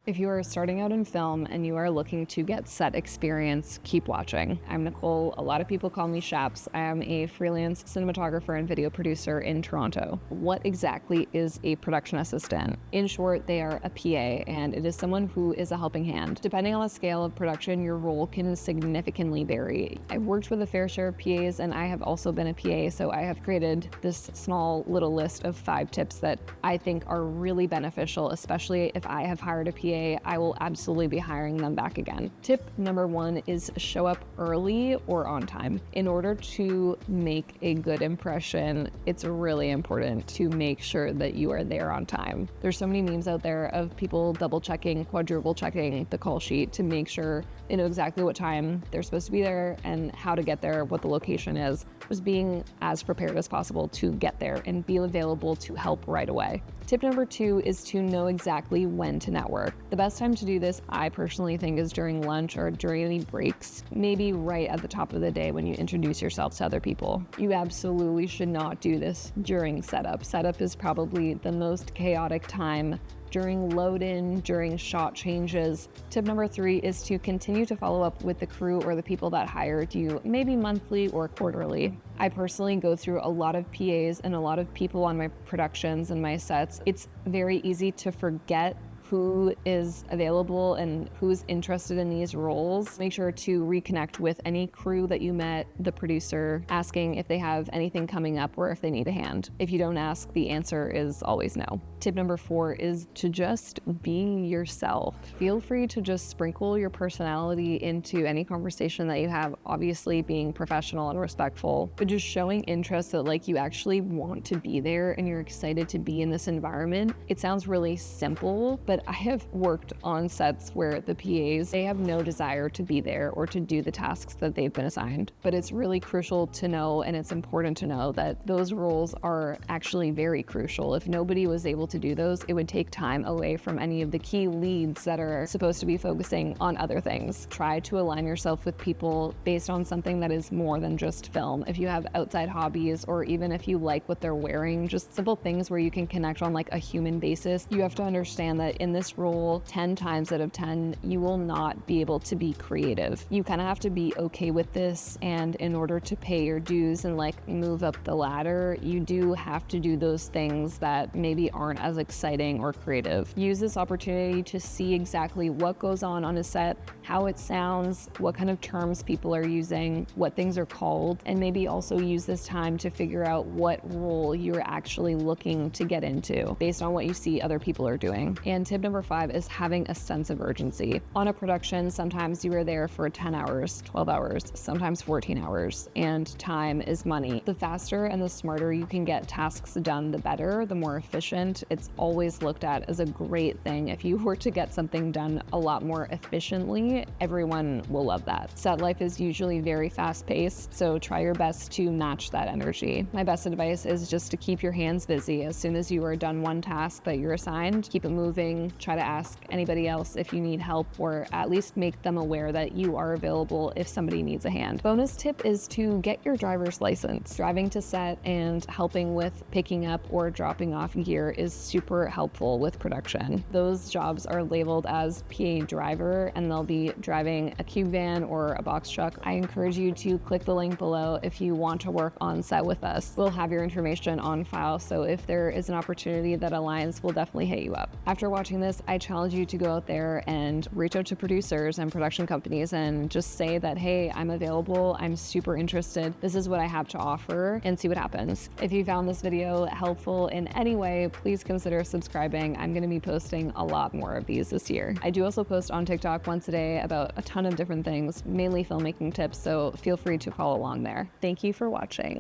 If you are starting out in film and you are looking to get set experience, keep watching. I'm Nicole. A lot of people call me Shaps. I am a freelance cinematographer and video producer in Toronto. What exactly is a production assistant? In short, they are a PA, and it is someone who is a helping hand. Depending on the scale of production, your role can significantly vary. I've worked with a fair share of PAs, and I have also been a PA, so I have created this small little list of 5 tips that I think are really beneficial, especially if I have hired a PA. I will absolutely be hiring them back again. Tip number 1 is show up early or on time. In order to make a good impression, it's really important to make sure that you are there on time. There's so many memes out there of people double checking, quadruple checking the call sheet to make sure they know exactly what time they're supposed to be there and how to get there, what the location is. Just being as prepared as possible to get there and be available to help right away. Tip number 2 is to know exactly when to network. The best time to do this, I personally think, is during lunch or during any breaks, maybe right at the top of the day when you introduce yourself to other people. You absolutely should not do this during setup. Setup is probably the most chaotic time during load-in, during shot changes. Tip number 3 is to continue to follow up with the crew or the people that hired you, maybe monthly or quarterly. I personally go through a lot of PAs and a lot of people on my productions and my sets. It's very easy to forget who is available and who's interested in these roles. Make sure to reconnect with any crew that you met, the producer, asking if they have anything coming up or if they need a hand. If you don't ask, the answer is always no. Tip number 4 is to just be yourself. Feel free to just sprinkle your personality into any conversation that you have, obviously being professional and respectful, but just showing interest that like you actually want to be there and you're excited to be in this environment. It sounds really simple, but I have worked on sets where the PAs, they have no desire to be there or to do the tasks that they've been assigned. But it's really crucial to know, and it's important to know, that those roles are actually very crucial. If nobody was able to do those, it would take time away from any of the key leads that are supposed to be focusing on other things. Try to align yourself with people based on something that is more than just film. If you have outside hobbies, or even if you like what they're wearing, just simple things where you can connect on like a human basis, you have to understand that in this role, 10 times out of 10, you will not be able to be creative. You kind of have to be okay with this, and in order to pay your dues and like move up the ladder, you do have to do those things that maybe aren't as exciting or creative. Use this opportunity to see exactly what goes on a set, how it sounds, what kind of terms people are using, what things are called, and maybe also use this time to figure out what role you're actually looking to get into based on what you see other people are doing. And tip number 5 is having a sense of urgency. On a production, sometimes you are there for 10 hours, 12 hours, sometimes 14 hours, and time is money. The faster and the smarter you can get tasks done, the better, the more efficient. It's always looked at as a great thing. If you were to get something done a lot more efficiently, everyone will love that. Set life is usually very fast-paced, so try your best to match that energy. My best advice is just to keep your hands busy. As soon as you are done one task that you're assigned, keep it moving. Try to ask anybody else if you need help, or at least make them aware that you are available if somebody needs a hand. Bonus tip is to get your driver's license. Driving to set and helping with picking up or dropping off gear is super helpful with production. Those jobs are labeled as PA driver, and they'll be driving a cube van or a box truck. I encourage you to click the link below if you want to work on set with us. We'll have your information on file, so if there is an opportunity that aligns, we'll definitely hit you up. After watching this, I challenge you to go out there and reach out to producers and production companies and just say that, hey, I'm available, I'm super interested, this is what I have to offer, and see what happens. If you found this video helpful in any way, please consider subscribing. I'm going to be posting a lot more of these this year. I do also post on TikTok once a day about a ton of different things, mainly filmmaking tips, so feel free to follow along there. Thank you for watching.